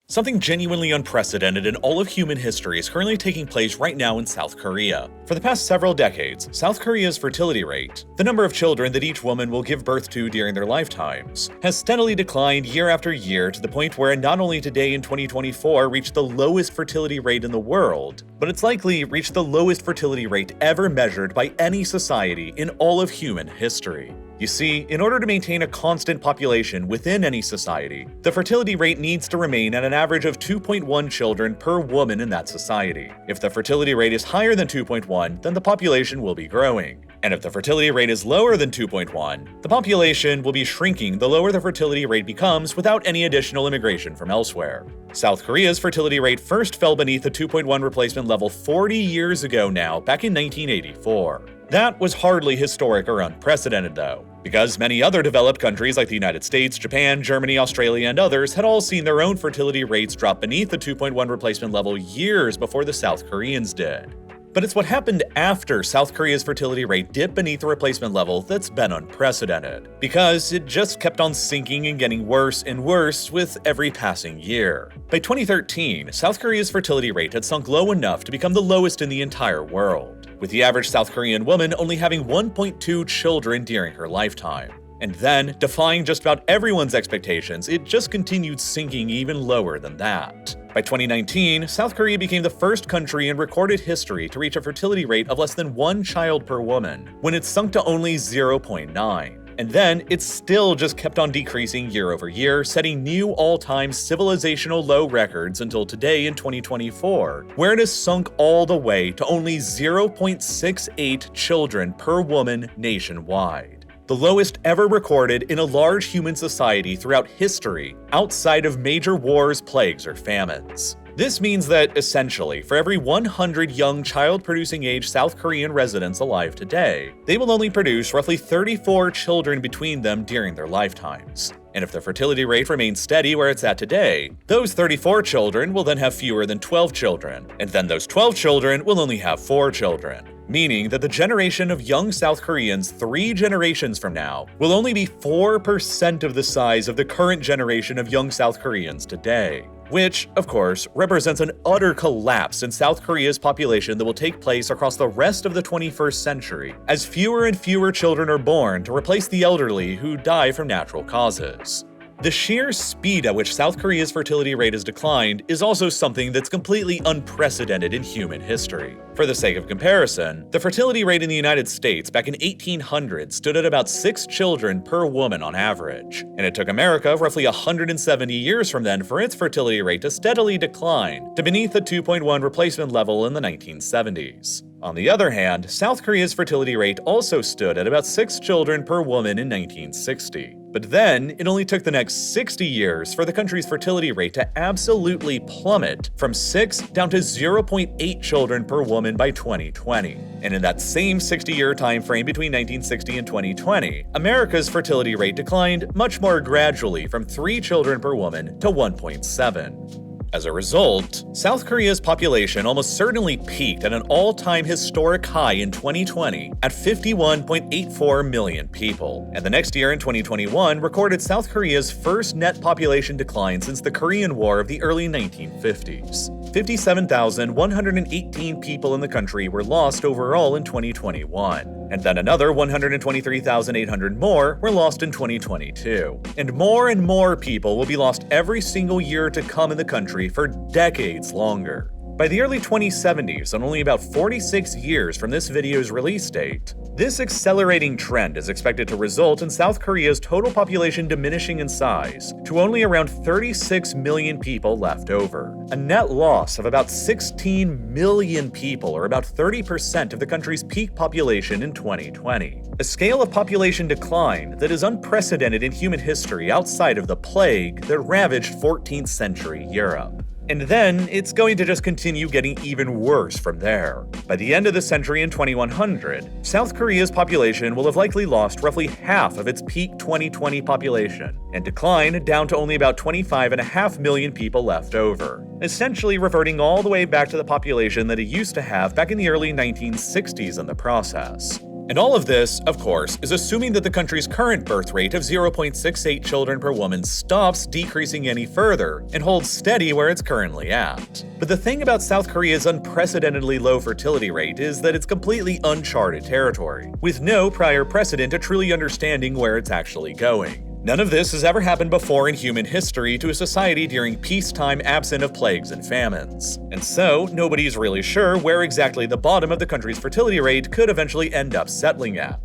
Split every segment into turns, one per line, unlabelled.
Something genuinely unprecedented in all of human history is currently taking place right now in South Korea. For the past several decades, South Korea's fertility rate, the number of children that each woman will give birth to during their lifetimes, has steadily declined year after year to the point where not only today in 2024 reached the lowest fertility rate in the world, but it's likely reached the lowest fertility rate ever measured by any society in all of human history. You see, in order to maintain a constant population within any society, the fertility rate needs to remain at an average of 2.1 children per woman in that society. If the fertility rate is higher than 2.1, then the population will be growing. And if the fertility rate is lower than 2.1, the population will be shrinking the lower the fertility rate becomes without any additional immigration from elsewhere. South Korea's fertility rate first fell beneath the 2.1 replacement level 40 years ago now, back in 1984. That was hardly historic or unprecedented though, because many other developed countries like the United States, Japan, Germany, Australia, and others had all seen their own fertility rates drop beneath the 2.1 replacement level years before the South Koreans did. But it's what happened after South Korea's fertility rate dipped beneath the replacement level that's been unprecedented, because it just kept on sinking and getting worse and worse with every passing year. By 2013, South Korea's fertility rate had sunk low enough to become the lowest in the entire world, with the average South Korean woman only having 1.2 children during her lifetime. And then, defying just about everyone's expectations, it just continued sinking even lower than that. By 2019, South Korea became the first country in recorded history to reach a fertility rate of less than 1 child per woman, when it sunk to only 0.9. And then, it still just kept on decreasing year over year, setting new all-time civilizational low records until today in 2024, where it has sunk all the way to only 0.68 children per woman nationwide. The lowest ever recorded in a large human society throughout history, outside of major wars, plagues, or famines. This means that, essentially, for every 100 young child-producing age South Korean residents alive today, they will only produce roughly 34 children between them during their lifetimes. And if the fertility rate remains steady where it's at today, those 34 children will then have fewer than 12 children, and then those 12 children will only have 4 children. Meaning that the generation of young South Koreans 3 generations from now will only be 4% of the size of the current generation of young South Koreans today. Which, of course, represents an utter collapse in South Korea's population that will take place across the rest of the 21st century, as fewer and fewer children are born to replace the elderly who die from natural causes. The sheer speed at which South Korea's fertility rate has declined is also something that's completely unprecedented in human history. For the sake of comparison, the fertility rate in the United States back in 1800 stood at about 6 children per woman on average, and it took America roughly 170 years from then for its fertility rate to steadily decline to beneath the 2.1 replacement level in the 1970s. On the other hand, South Korea's fertility rate also stood at about 6 children per woman in 1960. But then, it only took the next 60 years for the country's fertility rate to absolutely plummet from 6 down to 0.8 children per woman by 2020. And in that same 60-year time frame between 1960 and 2020, America's fertility rate declined much more gradually from 3 children per woman to 1.7. As a result, South Korea's population almost certainly peaked at an all-time historic high in 2020 at 51.84 million people, and the next year in 2021 recorded South Korea's first net population decline since the Korean War of the early 1950s. 57,118 people in the country were lost overall in 2021, and then another 123,800 more were lost in 2022. And more people will be lost every single year to come in the country for decades longer. By the early 2070s, and only about 46 years from this video's release date, this accelerating trend is expected to result in South Korea's total population diminishing in size to only around 36 million people left over, a net loss of about 16 million people, or about 30% of the country's peak population in 2020. A scale of population decline that is unprecedented in human history outside of the plague that ravaged 14th century Europe. And then, it's going to just continue getting even worse from there. By the end of the century in 2100, South Korea's population will have likely lost roughly half of its peak 2020 population, and decline down to only about 25.5 million people left over, essentially reverting all the way back to the population that it used to have back in the early 1960s in the process. And all of this, of course, is assuming that the country's current birth rate of 0.68 children per woman stops decreasing any further and holds steady where it's currently at. But the thing about South Korea's unprecedentedly low fertility rate is that it's completely uncharted territory, with no prior precedent to truly understanding where it's actually going. None of this has ever happened before in human history to a society during peacetime absent of plagues and famines. And so, nobody's really sure where exactly the bottom of the country's fertility rate could eventually end up settling at.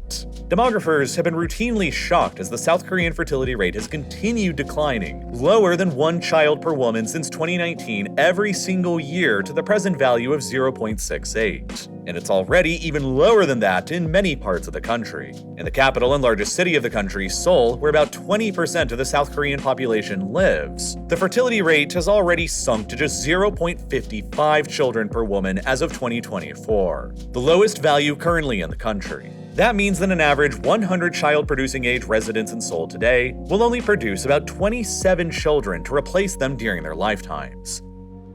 Demographers have been routinely shocked as the South Korean fertility rate has continued declining, lower than 1 child per woman since 2019 every single year to the present value of 0.68. And it's already even lower than that in many parts of the country. In the capital and largest city of the country, Seoul, where about 20% of the South Korean population lives, the fertility rate has already sunk to just 0.55 children per woman as of 2024, the lowest value currently in the country. That means that an average 100 child-producing age residents in Seoul today will only produce about 27 children to replace them during their lifetimes.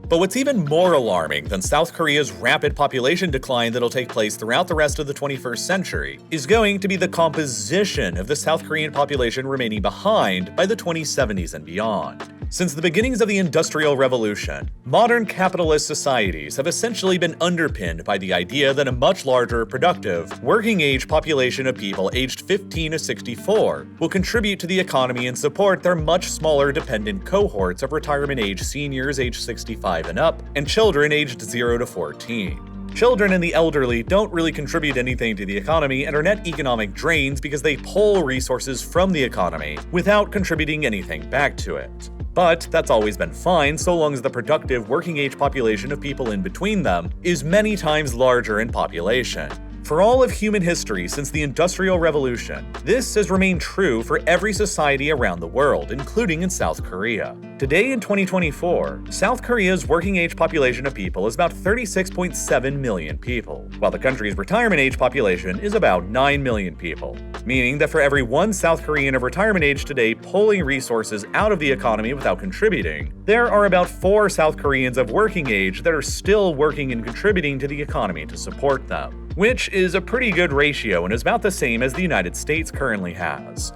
But what's even more alarming than South Korea's rapid population decline that'll take place throughout the rest of the 21st century is going to be the composition of the South Korean population remaining behind by the 2070s and beyond. Since the beginnings of the Industrial Revolution, modern capitalist societies have essentially been underpinned by the idea that a much larger, productive, working-age population of people aged 15 to 64 will contribute to the economy and support their much smaller dependent cohorts of retirement-age seniors aged 65 and up, and children aged 0 to 14. Children and the elderly don't really contribute anything to the economy and are net economic drains because they pull resources from the economy without contributing anything back to it. But that's always been fine so long as the productive working-age population of people in between them is many times larger in population. For all of human history since the Industrial Revolution, this has remained true for every society around the world, including in South Korea. Today in 2024, South Korea's working-age population of people is about 36.7 million people, while the country's retirement age population is about 9 million people, meaning that for every 1 South Korean of retirement age today pulling resources out of the economy without contributing, there are about 4 South Koreans of working age that are still working and contributing to the economy to support them, which is a pretty good ratio and is about the same as the United States currently has.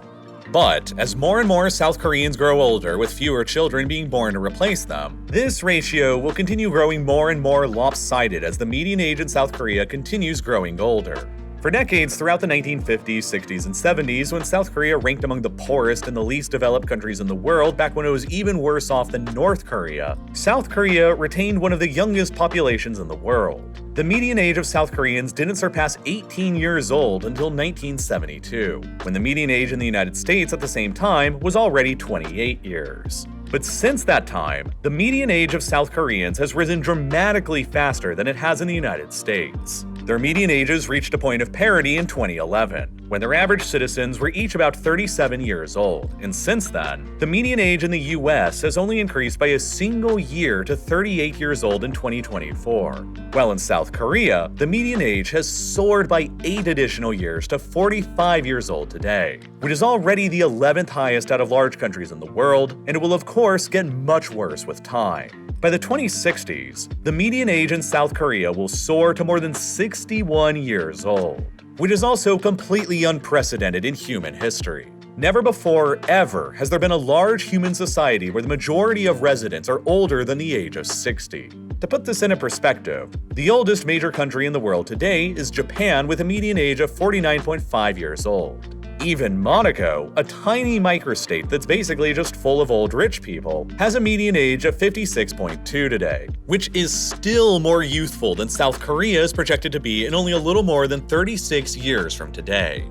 But as more and more South Koreans grow older with fewer children being born to replace them, this ratio will continue growing more and more lopsided as the median age in South Korea continues growing older. For decades throughout the 1950s, 60s, and 70s, when South Korea ranked among the poorest and the least developed countries in the world back when it was even worse off than North Korea, South Korea retained one of the youngest populations in the world. The median age of South Koreans didn't surpass 18 years old until 1972, when the median age in the United States at the same time was already 28 years. But since that time, the median age of South Koreans has risen dramatically faster than it has in the United States. Their median ages reached a point of parity in 2011, when their average citizens were each about 37 years old, and since then, the median age in the US has only increased by a single year to 38 years old in 2024. While in South Korea, the median age has soared by 8 additional years to 45 years old today, which is already the 11th highest out of large countries in the world, and it will of course get much worse with time. By the 2060s, the median age in South Korea will soar to more than 61 years old, which is also completely unprecedented in human history. Never before, ever, has there been a large human society where the majority of residents are older than the age of 60. To put this into perspective, the oldest major country in the world today is Japan with a median age of 49.5 years old. Even Monaco, a tiny microstate that's basically just full of old rich people, has a median age of 56.2 today, which is still more youthful than South Korea is projected to be in only a little more than 36 years from today.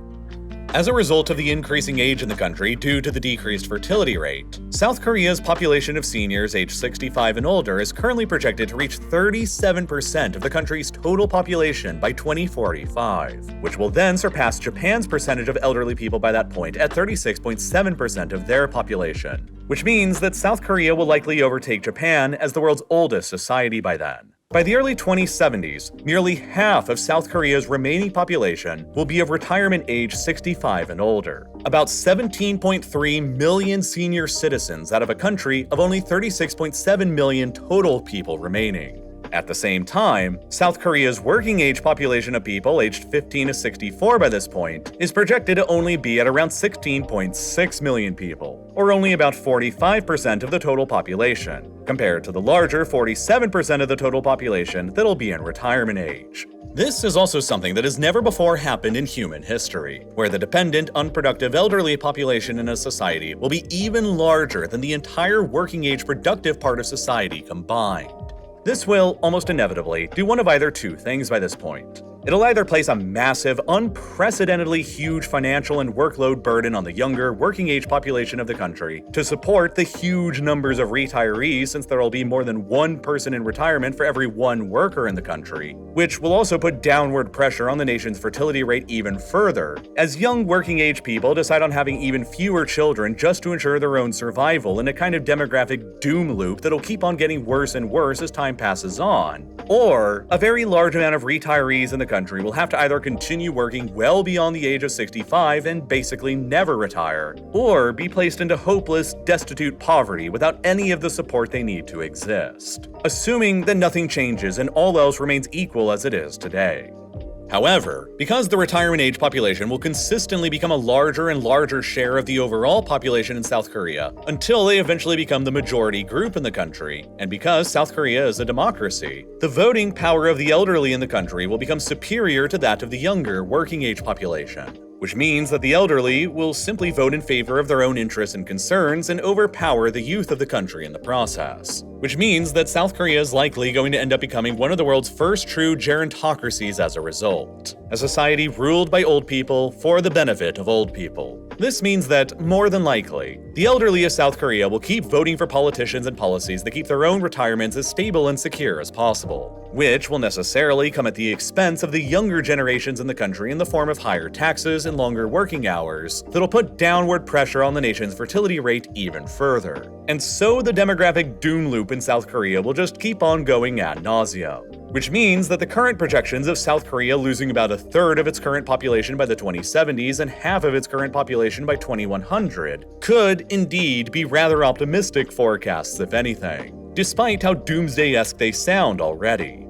As a result of the increasing age in the country due to the decreased fertility rate, South Korea's population of seniors aged 65 and older is currently projected to reach 37% of the country's total population by 2045, which will then surpass Japan's percentage of elderly people by that point at 36.7% of their population, which means that South Korea will likely overtake Japan as the world's oldest society by then. By the early 2070s, nearly half of South Korea's remaining population will be of retirement age 65 and older, about 17.3 million senior citizens out of a country of only 36.7 million total people remaining. At the same time, South Korea's working-age population of people aged 15 to 64 by this point is projected to only be at around 16.6 million people, or only about 45% of the total population, compared to the larger 47% of the total population that'll be in retirement age. This is also something that has never before happened in human history, where the dependent, unproductive elderly population in a society will be even larger than the entire working-age productive part of society combined. This will, almost inevitably, do one of either two things by this point. It'll either place a massive, unprecedentedly huge financial and workload burden on the younger, working-age population of the country to support the huge numbers of retirees, since there will be more than one person in retirement for every one worker in the country, which will also put downward pressure on the nation's fertility rate even further, as young working-age people decide on having even fewer children just to ensure their own survival in a kind of demographic doom loop that'll keep on getting worse and worse as time passes on. Or, a very large amount of retirees in the country will have to either continue working well beyond the age of 65 and basically never retire, or be placed into hopeless, destitute poverty without any of the support they need to exist, assuming that nothing changes and all else remains equal as it is today. However, because the retirement age population will consistently become a larger and larger share of the overall population in South Korea until they eventually become the majority group in the country, and because South Korea is a democracy, the voting power of the elderly in the country will become superior to that of the younger working age population, which means that the elderly will simply vote in favor of their own interests and concerns and overpower the youth of the country in the process. Which means that South Korea is likely going to end up becoming one of the world's first true gerontocracies as a result, a society ruled by old people for the benefit of old people. This means that, more than likely, the elderly of South Korea will keep voting for politicians and policies that keep their own retirements as stable and secure as possible, which will necessarily come at the expense of the younger generations in the country in the form of higher taxes and longer working hours that'll put downward pressure on the nation's fertility rate even further. And so the demographic doom loop in South Korea will just keep on going ad nauseum. Which means that the current projections of South Korea losing about a third of its current population by the 2070s and half of its current population by 2100 could indeed be rather optimistic forecasts, if anything, despite how doomsday-esque they sound already.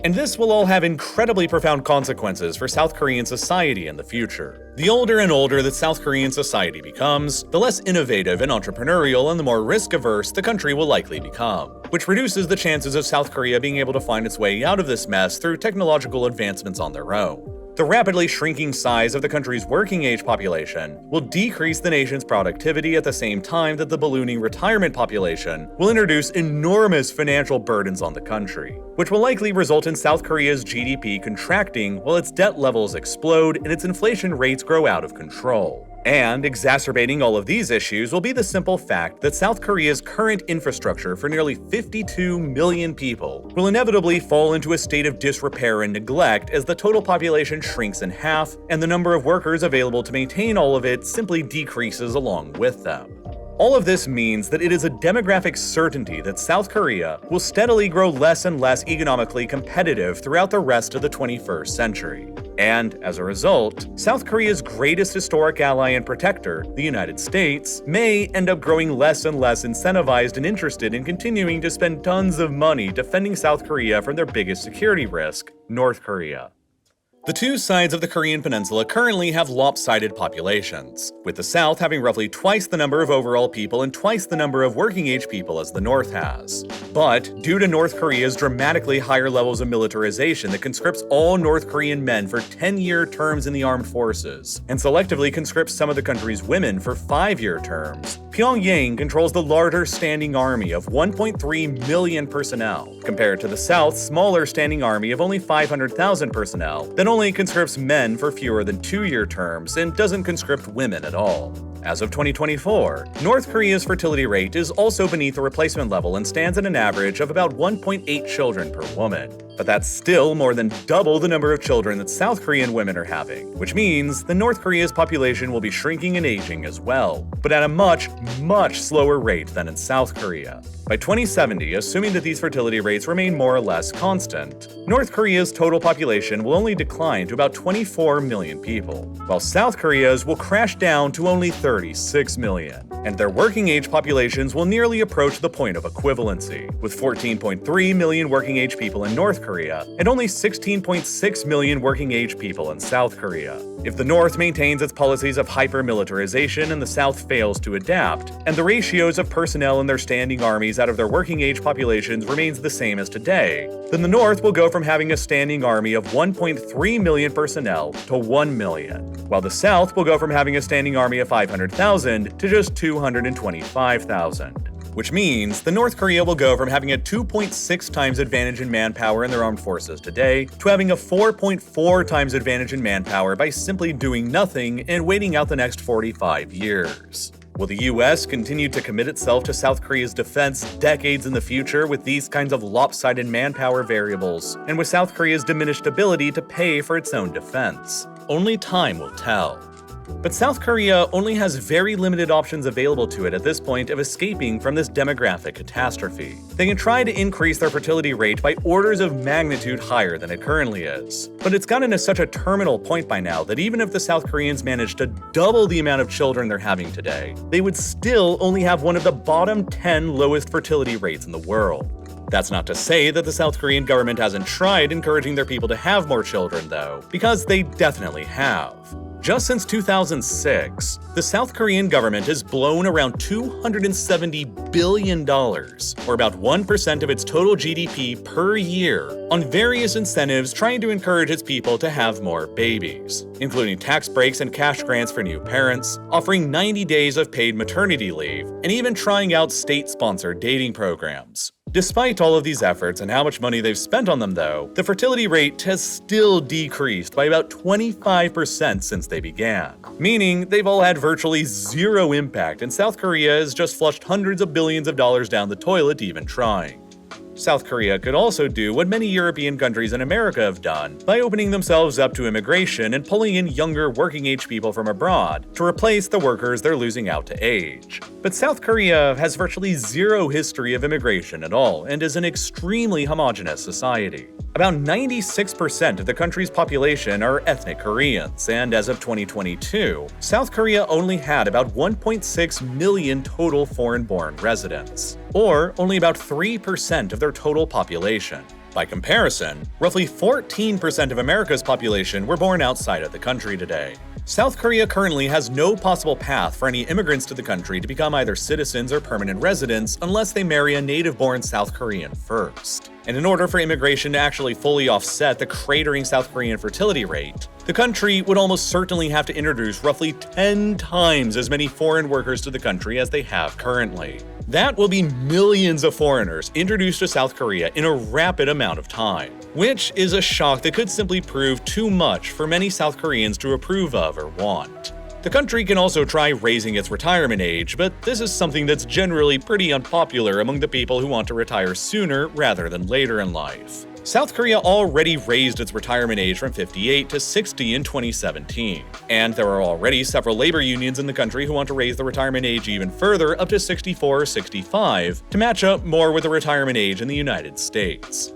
And this will all have incredibly profound consequences for South Korean society in the future. The older and older that South Korean society becomes, the less innovative and entrepreneurial and the more risk-averse the country will likely become, which reduces the chances of South Korea being able to find its way out of this mess through technological advancements on their own. The rapidly shrinking size of the country's working-age population will decrease the nation's productivity at the same time that the ballooning retirement population will introduce enormous financial burdens on the country, which will likely result in South Korea's GDP contracting while its debt levels explode and its inflation rates grow out of control. And exacerbating all of these issues will be the simple fact that South Korea's current infrastructure for nearly 52 million people will inevitably fall into a state of disrepair and neglect as the total population shrinks in half and the number of workers available to maintain all of it simply decreases along with them. All of this means that it is a demographic certainty that South Korea will steadily grow less and less economically competitive throughout the rest of the 21st century. And, as a result, South Korea's greatest historic ally and protector, the United States, may end up growing less and less incentivized and interested in continuing to spend tons of money defending South Korea from their biggest security risk, North Korea. The two sides of the Korean peninsula currently have lopsided populations, with the South having roughly twice the number of overall people and twice the number of working-age people as the North has. But, due to North Korea's dramatically higher levels of militarization that conscripts all North Korean men for 10-year terms in the armed forces, and selectively conscripts some of the country's women for 5-year terms, Pyongyang controls the larger standing army of 1.3 million personnel, compared to the South's smaller standing army of only 500,000 personnel that only conscripts men for fewer than 2-year terms and doesn't conscript women at all. As of 2024, North Korea's fertility rate is also beneath the replacement level and stands at an average of about 1.8 children per woman. But that's still more than double the number of children that South Korean women are having, which means that North Korea's population will be shrinking and aging as well, but at a much, much slower rate than in South Korea. By 2070, assuming that these fertility rates remain more or less constant, North Korea's total population will only decline to about 24 million people, while South Korea's will crash down to only 30 36 million, and their working-age populations will nearly approach the point of equivalency, with 14.3 million working-age people in North Korea and only 16.6 million working-age people in South Korea. If the North maintains its policies of hyper-militarization and the South fails to adapt, and the ratios of personnel in their standing armies out of their working-age populations remains the same as today, then the North will go from having a standing army of 1.3 million personnel to 1 million, while the South will go from having a standing army of 500,000 to just 225,000. Which means the North Korea will go from having a 2.6 times advantage in manpower in their armed forces today to having a 4.4 times advantage in manpower by simply doing nothing and waiting out the next 45 years. Will the US continue to commit itself to South Korea's defense decades in the future with these kinds of lopsided manpower variables, and with South Korea's diminished ability to pay for its own defense? Only time will tell. But South Korea only has very limited options available to it at this point of escaping from this demographic catastrophe. They can try to increase their fertility rate by orders of magnitude higher than it currently is. But it's gotten to such a terminal point by now that even if the South Koreans managed to double the amount of children they're having today, they would still only have one of the bottom 10 lowest fertility rates in the world. That's not to say that the South Korean government hasn't tried encouraging their people to have more children, though, because they definitely have. Just since 2006, the South Korean government has blown around $270 billion, or about 1% of its total GDP per year, on various incentives trying to encourage its people to have more babies, including tax breaks and cash grants for new parents, offering 90 days of paid maternity leave, and even trying out state-sponsored dating programs. Despite all of these efforts and how much money they've spent on them, though, the fertility rate has still decreased by about 25% since they began, meaning they've all had virtually zero impact, and South Korea has just flushed hundreds of billions of dollars down the toilet even trying. South Korea could also do what many European countries and America have done by opening themselves up to immigration and pulling in younger working-age people from abroad to replace the workers they're losing out to age. But South Korea has virtually zero history of immigration at all and is an extremely homogeneous society. About 96% of the country's population are ethnic Koreans, and as of 2022, South Korea only had about 1.6 million total foreign-born residents, or only about 3% of their total population. By comparison, roughly 14% of America's population were born outside of the country today. South Korea currently has no possible path for any immigrants to the country to become either citizens or permanent residents unless they marry a native-born South Korean first. And in order for immigration to actually fully offset the cratering South Korean fertility rate, the country would almost certainly have to introduce roughly 10 times as many foreign workers to the country as they have currently. That will be millions of foreigners introduced to South Korea in a rapid amount of time, which is a shock that could simply prove too much for many South Koreans to approve of or want. The country can also try raising its retirement age, but this is something that's generally pretty unpopular among the people who want to retire sooner rather than later in life. South Korea already raised its retirement age from 58 to 60 in 2017, and there are already several labor unions in the country who want to raise the retirement age even further up to 64 or 65 to match up more with the retirement age in the United States.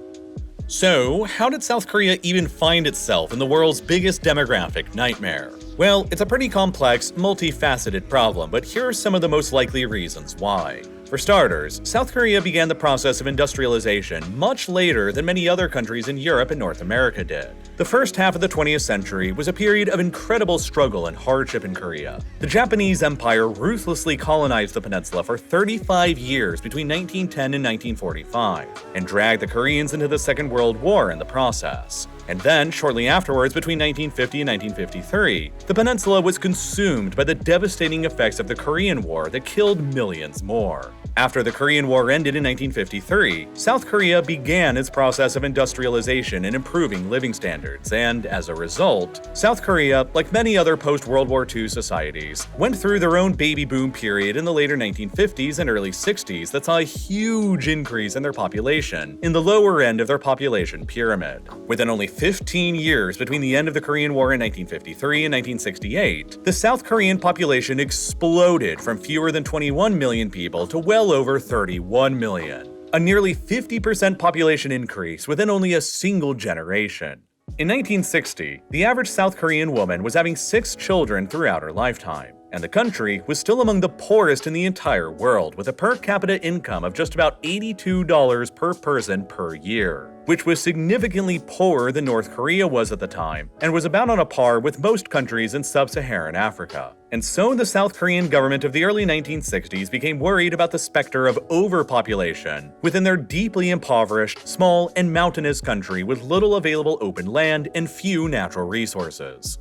So, how did South Korea even find itself in the world's biggest demographic nightmare? Well, it's a pretty complex, multifaceted problem, but here are some of the most likely reasons why. For starters, South Korea began the process of industrialization much later than many other countries in Europe and North America did. The first half of the 20th century was a period of incredible struggle and hardship in Korea. The Japanese Empire ruthlessly colonized the peninsula for 35 years between 1910 and 1945, and dragged the Koreans into the Second World War in the process. And then, shortly afterwards, between 1950 and 1953, the peninsula was consumed by the devastating effects of the Korean War that killed millions more. After the Korean War ended in 1953, South Korea began its process of industrialization and improving living standards, and as a result, South Korea, like many other post-World War II societies, went through their own baby boom period in the later 1950s and early 60s that saw a huge increase in their population in the lower end of their population pyramid. Within only 15 years between the end of the Korean War in 1953 and 1968, the South Korean population exploded from fewer than 21 million people to well over 31 million, a nearly 50% population increase within only a single generation. In 1960, the average South Korean woman was having 6 children throughout her lifetime, and the country was still among the poorest in the entire world, with a per capita income of just about $82 per person per year, which was significantly poorer than North Korea was at the time, and was about on a par with most countries in sub-Saharan Africa. And so the South Korean government of the early 1960s became worried about the specter of overpopulation within their deeply impoverished, small, and mountainous country with little available open land and few natural resources.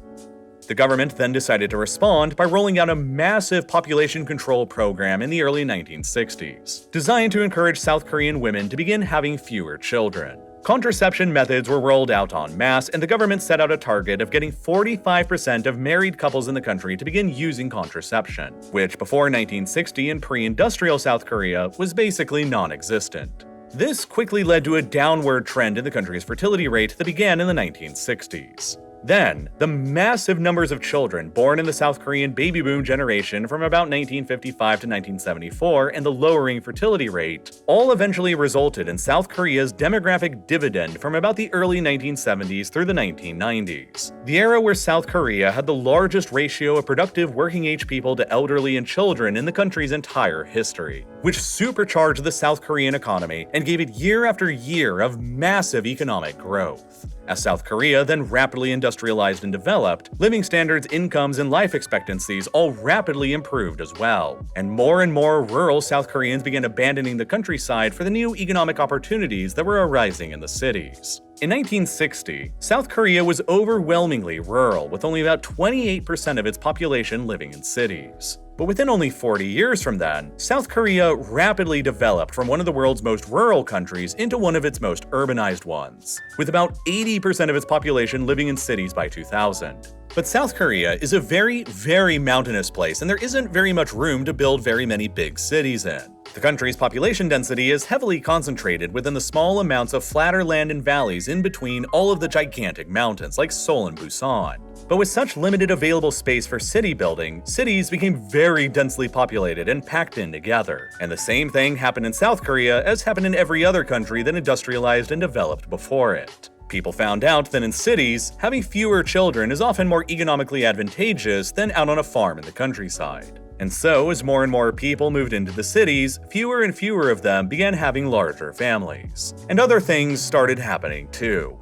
The government then decided to respond by rolling out a massive population control program in the early 1960s, designed to encourage South Korean women to begin having fewer children. Contraception methods were rolled out en masse, and the government set out a target of getting 45% of married couples in the country to begin using contraception, which before 1960 in pre-industrial South Korea was basically non-existent. This quickly led to a downward trend in the country's fertility rate that began in the 1960s. Then, the massive numbers of children born in the South Korean baby boom generation from about 1955 to 1974 and the lowering fertility rate all eventually resulted in South Korea's demographic dividend from about the early 1970s through the 1990s, the era where South Korea had the largest ratio of productive working-age people to elderly and children in the country's entire history, which supercharged the South Korean economy and gave it year after year of massive economic growth. As South Korea then rapidly industrialized and developed, living standards, incomes, and life expectancies all rapidly improved as well, and more rural South Koreans began abandoning the countryside for the new economic opportunities that were arising in the cities. In 1960, South Korea was overwhelmingly rural, with only about 28% of its population living in cities. But within only 40 years from then, South Korea rapidly developed from one of the world's most rural countries into one of its most urbanized ones, with about 80% of its population living in cities by 2000. But South Korea is a very mountainous place, and there isn't very much room to build very many big cities in. The country's population density is heavily concentrated within the small amounts of flatter land and valleys in between all of the gigantic mountains like Seoul and Busan. But with such limited available space for city building, cities became very densely populated and packed in together. And the same thing happened in South Korea as happened in every other country that industrialized and developed before it. People found out that in cities, having fewer children is often more economically advantageous than out on a farm in the countryside. And so, as more and more people moved into the cities, fewer and fewer of them began having larger families. And other things started happening too.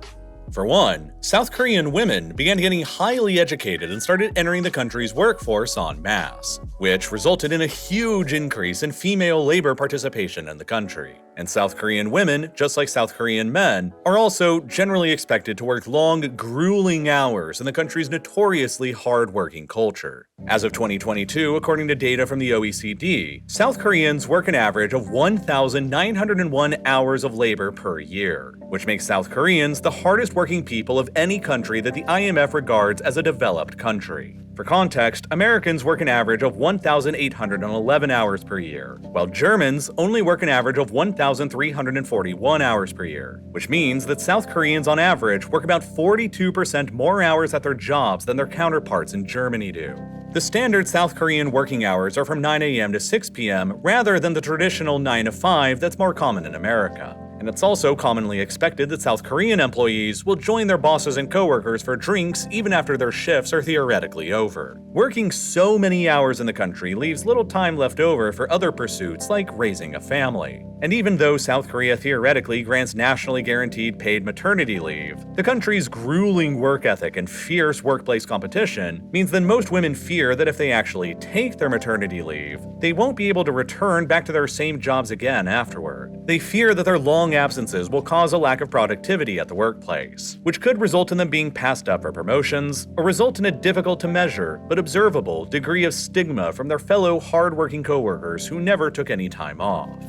For one, South Korean women began getting highly educated and started entering the country's workforce en masse, which resulted in a huge increase in female labor participation in the country. And South Korean women, just like South Korean men, are also generally expected to work long, grueling hours in the country's notoriously hard-working culture. As of 2022, according to data from the OECD, South Koreans work an average of 1,901 hours of labor per year, which makes South Koreans the hardest working people of any country that the IMF regards as a developed country. For context, Americans work an average of 1,811 hours per year, while Germans only work an average of 1,341 hours per year, which means that South Koreans on average work about 42% more hours at their jobs than their counterparts in Germany do. The standard South Korean working hours are from 9 a.m. to 6 p.m. rather than the traditional 9 to 5 that's more common in America. And it's also commonly expected that South Korean employees will join their bosses and coworkers for drinks even after their shifts are theoretically over. Working so many hours in the country leaves little time left over for other pursuits like raising a family. And even though South Korea theoretically grants nationally guaranteed paid maternity leave, the country's grueling work ethic and fierce workplace competition means that most women fear that if they actually take their maternity leave, they won't be able to return back to their same jobs again afterward. They fear that their long absences will cause a lack of productivity at the workplace, which could result in them being passed up for promotions, or result in a difficult to measure but observable degree of stigma from their fellow hard-working coworkers who never took any time off.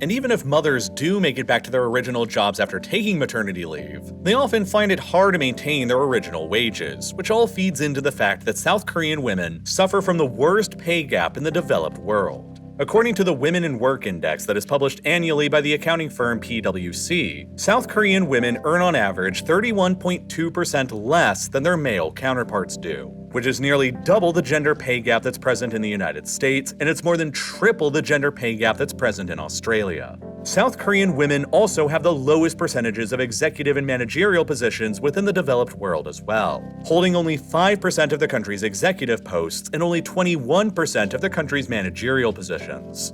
And even if mothers do make it back to their original jobs after taking maternity leave, they often find it hard to maintain their original wages, which all feeds into the fact that South Korean women suffer from the worst pay gap in the developed world. According to the Women in Work Index that is published annually by the accounting firm PwC, South Korean women earn on average 31.2% less than their male counterparts do, which is nearly double the gender pay gap that's present in the United States, and it's more than triple the gender pay gap that's present in Australia. South Korean women also have the lowest percentages of executive and managerial positions within the developed world as well, holding only 5% of the country's executive posts and only 21% of the country's managerial positions.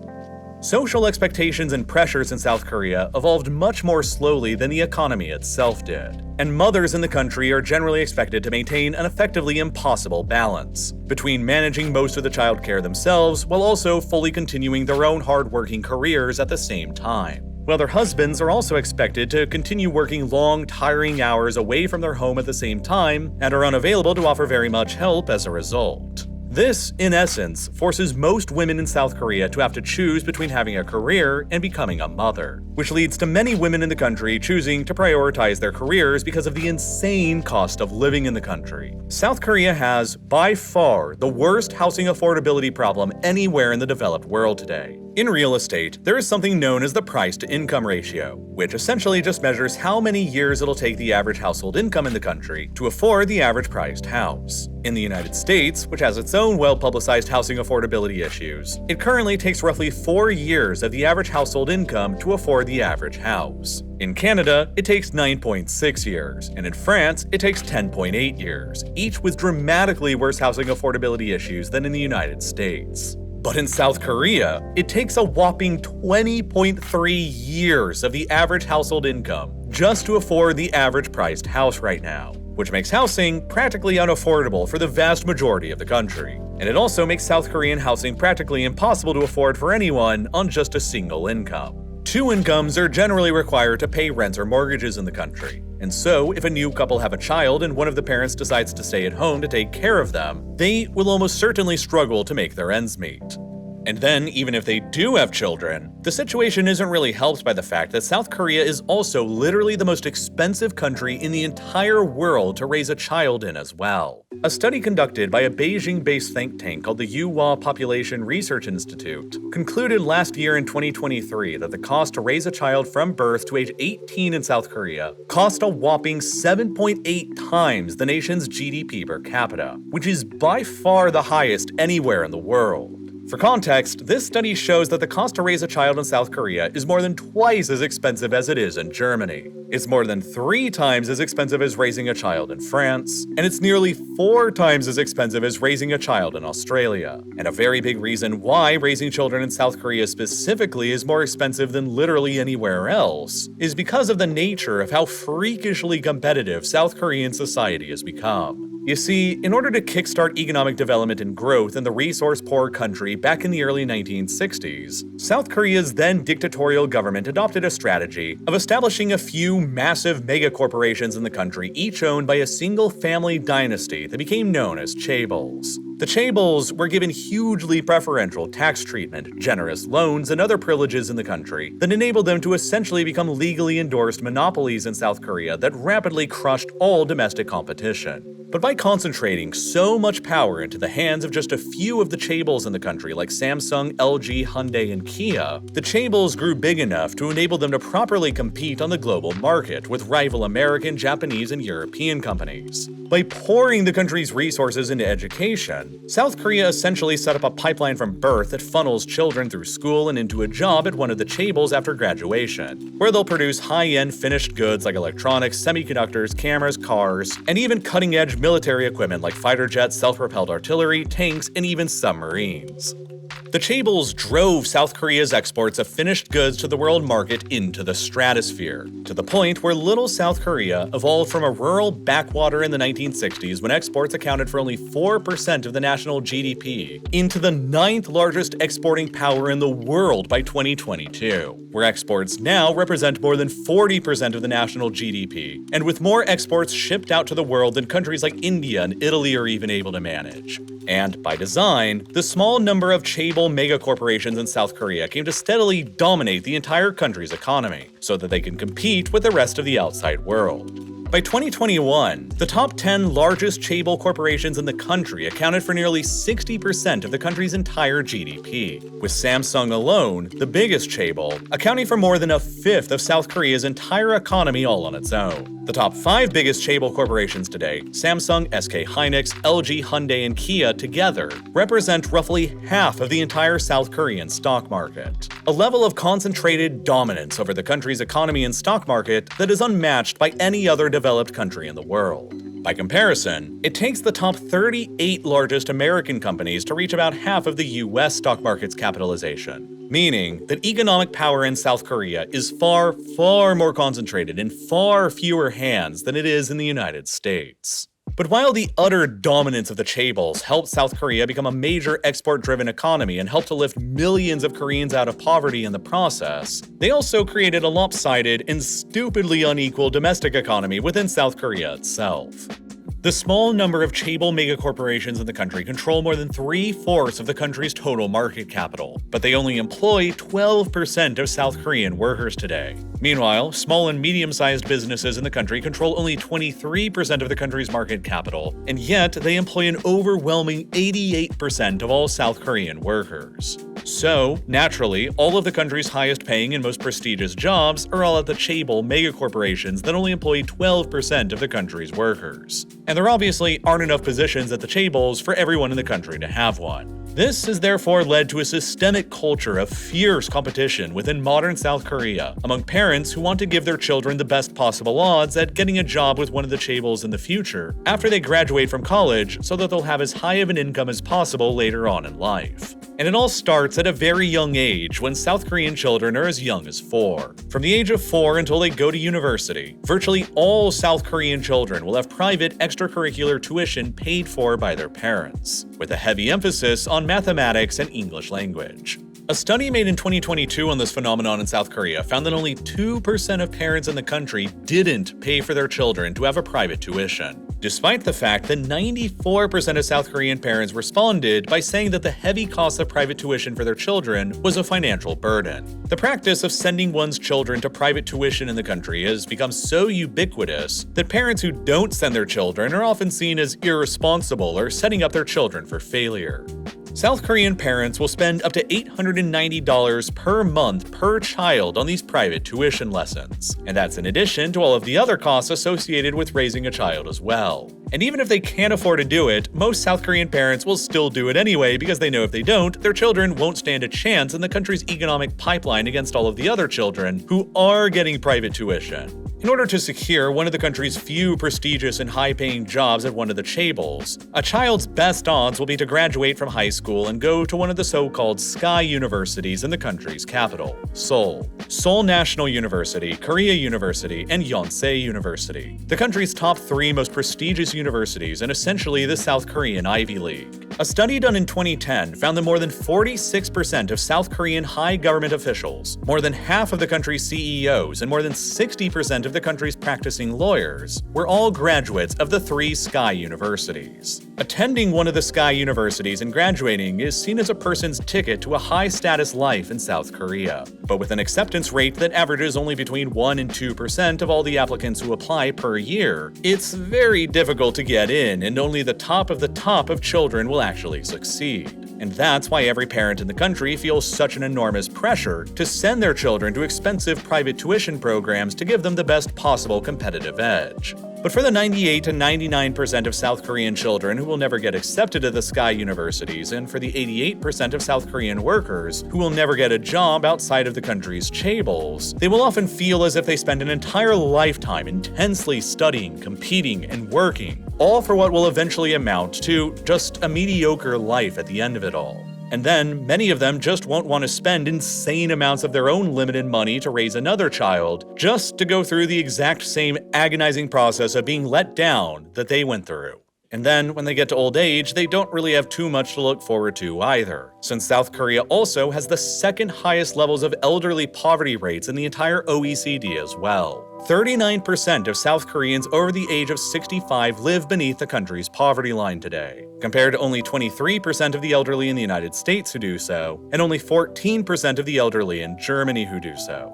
Social expectations and pressures in South Korea evolved much more slowly than the economy itself did, and mothers in the country are generally expected to maintain an effectively impossible balance between managing most of the childcare themselves while also fully continuing their own hard-working careers at the same time. While their husbands are also expected to continue working long, tiring hours away from their home at the same time and are unavailable to offer very much help as a result. This, in essence, forces most women in South Korea to have to choose between having a career and becoming a mother, which leads to many women in the country choosing to prioritize their careers because of the insane cost of living in the country. South Korea has, by far, the worst housing affordability problem anywhere in the developed world today. In real estate, there is something known as the price-to-income ratio, which essentially just measures how many years it'll take the average household income in the country to afford the average priced house. In the United States, which has its own well-publicized housing affordability issues, it currently takes roughly 4 years of the average household income to afford the average house. In Canada, it takes 9.6 years, and in France, it takes 10.8 years, each with dramatically worse housing affordability issues than in the United States. But in South Korea, it takes a whopping 20.3 years of the average household income just to afford the average priced house right now, which makes housing practically unaffordable for the vast majority of the country. And it also makes South Korean housing practically impossible to afford for anyone on just a single income. 2 incomes are generally required to pay rents or mortgages in the country. And so, if a new couple have a child and one of the parents decides to stay at home to take care of them, they will almost certainly struggle to make their ends meet. And then, even if they do have children, the situation isn't really helped by the fact that South Korea is also literally the most expensive country in the entire world to raise a child in as well. A study conducted by a Beijing-based think tank called the Yuhua Population Research Institute concluded last year in 2023 that the cost to raise a child from birth to age 18 in South Korea cost a whopping 7.8 times the nation's GDP per capita, which is by far the highest anywhere in the world. For context, this study shows that the cost to raise a child in South Korea is more than twice as expensive as it is in Germany. It's more than 3 times as expensive as raising a child in France, and it's nearly 4 times as expensive as raising a child in Australia. And a very big reason why raising children in South Korea specifically is more expensive than literally anywhere else is because of the nature of how freakishly competitive South Korean society has become. You see, in order to kickstart economic development and growth in the resource-poor country back in the early 1960s, South Korea's then dictatorial government adopted a strategy of establishing a few massive megacorporations in the country, each owned by a single family dynasty that became known as chaebols. The chaebols were given hugely preferential tax treatment, generous loans, and other privileges in the country that enabled them to essentially become legally endorsed monopolies in South Korea that rapidly crushed all domestic competition. But by concentrating so much power into the hands of just a few of the chaebols in the country like Samsung, LG, Hyundai, and Kia, the chaebols grew big enough to enable them to properly compete on the global market with rival American, Japanese, and European companies. By pouring the country's resources into education, South Korea essentially set up a pipeline from birth that funnels children through school and into a job at one of the chaebols after graduation, where they'll produce high-end finished goods like electronics, semiconductors, cameras, cars, and even cutting-edge military equipment like fighter jets, self-propelled artillery, tanks, and even submarines. The chaebols drove South Korea's exports of finished goods to the world market into the stratosphere, to the point where little South Korea evolved from a rural backwater in the 1960s when exports accounted for only 4% of the national GDP, into the 9th largest exporting power in the world by 2022, where exports now represent more than 40% of the national GDP, and with more exports shipped out to the world than countries like India and Italy are even able to manage. And by design, the small number of chaebol megacorporations in South Korea came to steadily dominate the entire country's economy, so that they can compete with the rest of the outside world. By 2021, the top 10 largest chaebol corporations in the country accounted for nearly 60% of the country's entire GDP, with Samsung alone, the biggest chaebol, accounting for more than a fifth of South Korea's entire economy all on its own. The top 5 biggest chaebol corporations today, Samsung, SK Hynix, LG, Hyundai, and Kia together, represent roughly half of the entire South Korean stock market, a level of concentrated dominance over the country's economy and stock market that is unmatched by any other developed country in the world. By comparison, it takes the top 38 largest American companies to reach about half of the US stock market's capitalization, meaning that economic power in South Korea is far, far more concentrated in far fewer hands than it is in the United States. But while the utter dominance of the chaebols helped South Korea become a major export-driven economy and helped to lift millions of Koreans out of poverty in the process, they also created a lopsided and stupidly unequal domestic economy within South Korea itself. The small number of chaebol megacorporations in the country control more than 3/4 of the country's total market capital, but they only employ 12% of South Korean workers today. Meanwhile, small and medium-sized businesses in the country control only 23% of the country's market capital, and yet they employ an overwhelming 88% of all South Korean workers. So, naturally, all of the country's highest-paying and most prestigious jobs are all at the chaebol megacorporations that only employ 12% of the country's workers. And there obviously aren't enough positions at the chaebols for everyone in the country to have one. This has therefore led to a systemic culture of fierce competition within modern South Korea among parents who want to give their children the best possible odds at getting a job with one of the chaebols in the future after they graduate from college so that they'll have as high of an income as possible later on in life. And it all starts at a very young age when South Korean children are as young as 4. From the age of 4 until they go to university, virtually all South Korean children will have private extracurricular tuition paid for by their parents, with a heavy emphasis on mathematics and English language. A study made in 2022 on this phenomenon in South Korea found that only 2% of parents in the country didn't pay for their children to have a private tuition, despite the fact that 94% of South Korean parents responded by saying that the heavy cost of private tuition for their children was a financial burden. The practice of sending one's children to private tuition in the country has become so ubiquitous that parents who don't send their children are often seen as irresponsible or setting up their children for failure. South Korean parents will spend up to $890 per month per child on these private tuition lessons, and that's in addition to all of the other costs associated with raising a child as well. And even if they can't afford to do it, most South Korean parents will still do it anyway because they know if they don't, their children won't stand a chance in the country's economic pipeline against all of the other children who are getting private tuition. In order to secure one of the country's few prestigious and high-paying jobs at one of the chaebols, a child's best odds will be to graduate from high school and go to one of the so-called sky universities in the country's capital, Seoul. Seoul National University, Korea University, and Yonsei University, the country's top 3 most prestigious universities and essentially the South Korean Ivy League. A study done in 2010 found that more than 46% of South Korean high government officials, more than half of the country's CEOs, and more than 60% of the country's practicing lawyers were all graduates of the 3 Sky Universities. Attending one of the Sky Universities and graduating is seen as a person's ticket to a high-status life in South Korea, but with an acceptance rate that averages only between 1% and 2% of all the applicants who apply per year, it's very difficult to get in, and only the top of children will actually succeed. And that's why every parent in the country feels such an enormous pressure to send their children to expensive private tuition programs to give them the best possible competitive edge. But for the 98 to 99% of South Korean children who will never get accepted to the Sky Universities, and for the 88% of South Korean workers who will never get a job outside of the country's chaebols, they will often feel as if they spend an entire lifetime intensely studying, competing, and working, all for what will eventually amount to just a mediocre life at the end of it all. And then, many of them just won't want to spend insane amounts of their own limited money to raise another child, just to go through the exact same agonizing process of being let down that they went through. And then, when they get to old age, they don't really have too much to look forward to either, since South Korea also has the second highest levels of elderly poverty rates in the entire OECD as well. 39% of South Koreans over the age of 65 live beneath the country's poverty line today, compared to only 23% of the elderly in the United States who do so, and only 14% of the elderly in Germany who do so.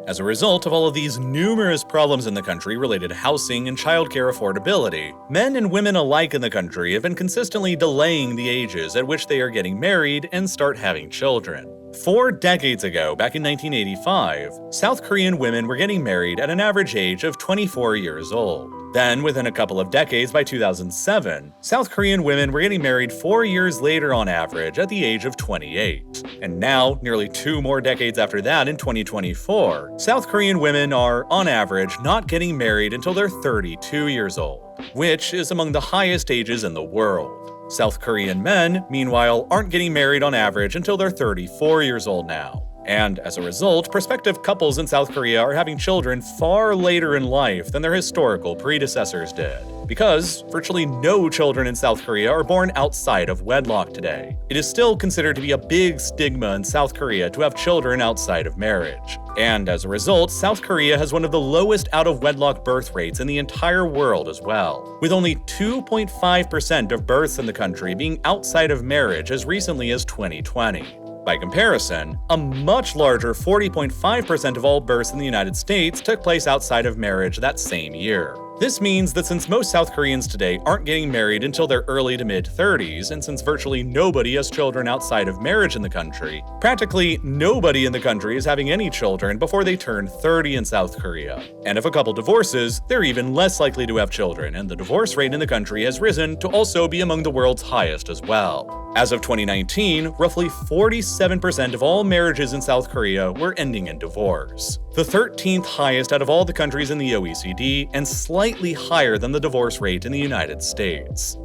As a result of all of these numerous problems in the country related to housing and childcare affordability, men and women alike in the country have been consistently delaying the ages at which they are getting married and start having children. 4 decades ago, back in 1985, South Korean women were getting married at an average age of 24 years old. Then, within a couple of decades, by 2007, South Korean women were getting married 4 years later on average at the age of 28. And now, nearly 2 more decades after that in 2024, South Korean women are, on average, not getting married until they're 32 years old, which is among the highest ages in the world. South Korean men, meanwhile, aren't getting married on average until they're 34 years old now. And as a result, prospective couples in South Korea are having children far later in life than their historical predecessors did, because virtually no children in South Korea are born outside of wedlock today. It is still considered to be a big stigma in South Korea to have children outside of marriage. And as a result, South Korea has one of the lowest out-of-wedlock birth rates in the entire world as well, with only 2.5% of births in the country being outside of marriage as recently as 2020. By comparison, a much larger 40.5% of all births in the United States took place outside of marriage that same year. This means that since most South Koreans today aren't getting married until their early to mid-30s, and since virtually nobody has children outside of marriage in the country, practically nobody in the country is having any children before they turn 30 in South Korea. And if a couple divorces, they're even less likely to have children, and the divorce rate in the country has risen to also be among the world's highest as well. As of 2019, roughly 47% of all marriages in South Korea were ending in divorce, the 13th highest out of all the countries in the OECD, and slightly higher than the divorce rate in the United States.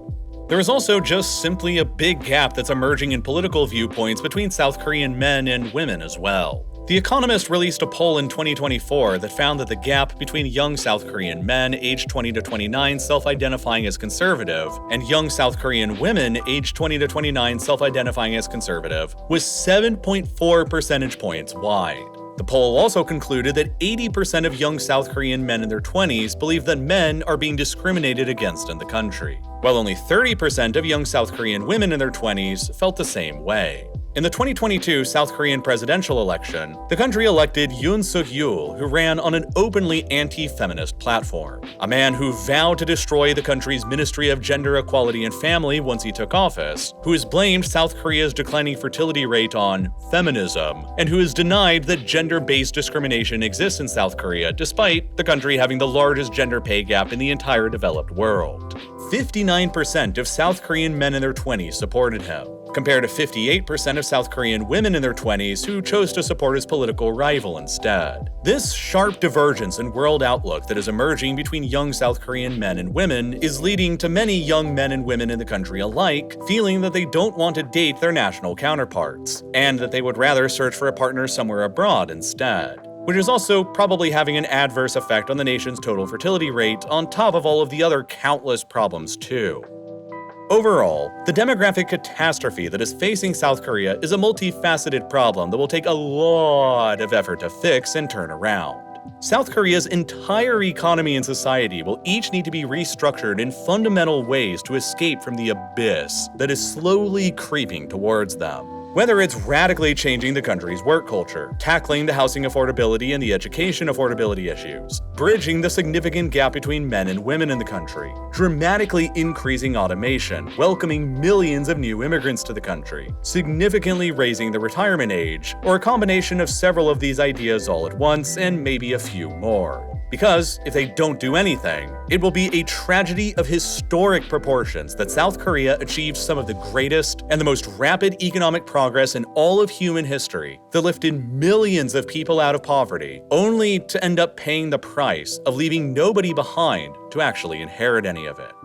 There is also just simply a big gap that's emerging in political viewpoints between South Korean men and women as well. The Economist released a poll in 2024 that found that the gap between young South Korean men aged 20 to 29 self-identifying as conservative and young South Korean women aged 20 to 29 self-identifying as conservative was 7.4 percentage points wide. The poll also concluded that 80% of young South Korean men in their 20s believe that men are being discriminated against in the country, while only 30% of young South Korean women in their 20s felt the same way. In the 2022 South Korean presidential election, the country elected Yoon Suk-yeol, who ran on an openly anti-feminist platform, a man who vowed to destroy the country's Ministry of Gender Equality and Family once he took office, who has blamed South Korea's declining fertility rate on feminism, and who has denied that gender-based discrimination exists in South Korea despite the country having the largest gender pay gap in the entire developed world. 59% of South Korean men in their 20s supported him, compared to 58% of South Korean women in their 20s who chose to support his political rival instead. This sharp divergence in world outlook that is emerging between young South Korean men and women is leading to many young men and women in the country alike feeling that they don't want to date their national counterparts, and that they would rather search for a partner somewhere abroad instead, which is also probably having an adverse effect on the nation's total fertility rate on top of all of the other countless problems too. Overall, the demographic catastrophe that is facing South Korea is a multifaceted problem that will take a lot of effort to fix and turn around. South Korea's entire economy and society will each need to be restructured in fundamental ways to escape from the abyss that is slowly creeping towards them. Whether it's radically changing the country's work culture, tackling the housing affordability and the education affordability issues, bridging the significant gap between men and women in the country, dramatically increasing automation, welcoming millions of new immigrants to the country, significantly raising the retirement age, or a combination of several of these ideas all at once and maybe a few more. Because if they don't do anything, it will be a tragedy of historic proportions that South Korea achieves some of the greatest and the most rapid economic progress in all of human history that lifted millions of people out of poverty, only to end up paying the price of leaving nobody behind to actually inherit any of it.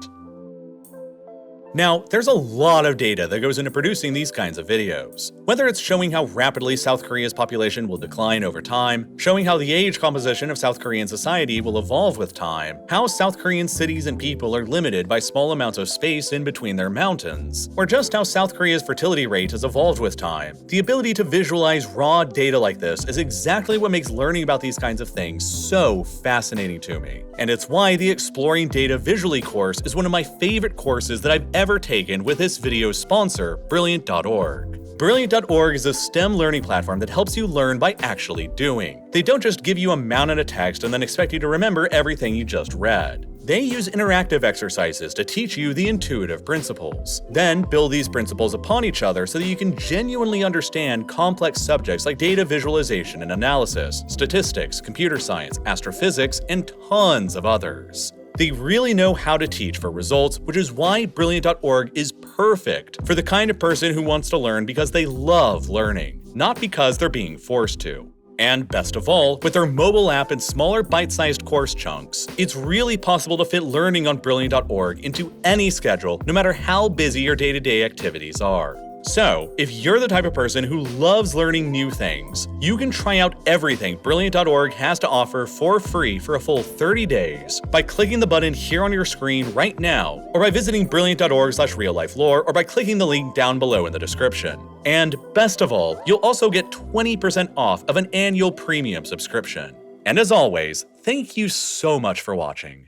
Now, there's a lot of data that goes into producing these kinds of videos. Whether it's showing how rapidly South Korea's population will decline over time, showing how the age composition of South Korean society will evolve with time, how South Korean cities and people are limited by small amounts of space in between their mountains, or just how South Korea's fertility rate has evolved with time, the ability to visualize raw data like this is exactly what makes learning about these kinds of things so fascinating to me. And it's why the Exploring Data Visually course is one of my favorite courses that I've ever taken with this video's sponsor, Brilliant.org. Brilliant.org is a STEM learning platform that helps you learn by actually doing. They don't just give you a mountain of text and then expect you to remember everything you just read. They use interactive exercises to teach you the intuitive principles. Then build these principles upon each other so that you can genuinely understand complex subjects like data visualization and analysis, statistics, computer science, astrophysics, and tons of others. They really know how to teach for results, which is why Brilliant.org is perfect for the kind of person who wants to learn because they love learning, not because they're being forced to. And best of all, with their mobile app and smaller bite-sized course chunks, it's really possible to fit learning on Brilliant.org into any schedule, no matter how busy your day-to-day activities are. So, if you're the type of person who loves learning new things, you can try out everything Brilliant.org has to offer for free for a full 30 days by clicking the button here on your screen right now, or by visiting Brilliant.org/reallifelore, or by clicking the link down below in the description. And best of all, you'll also get 20% off of an annual premium subscription. And as always, thank you so much for watching.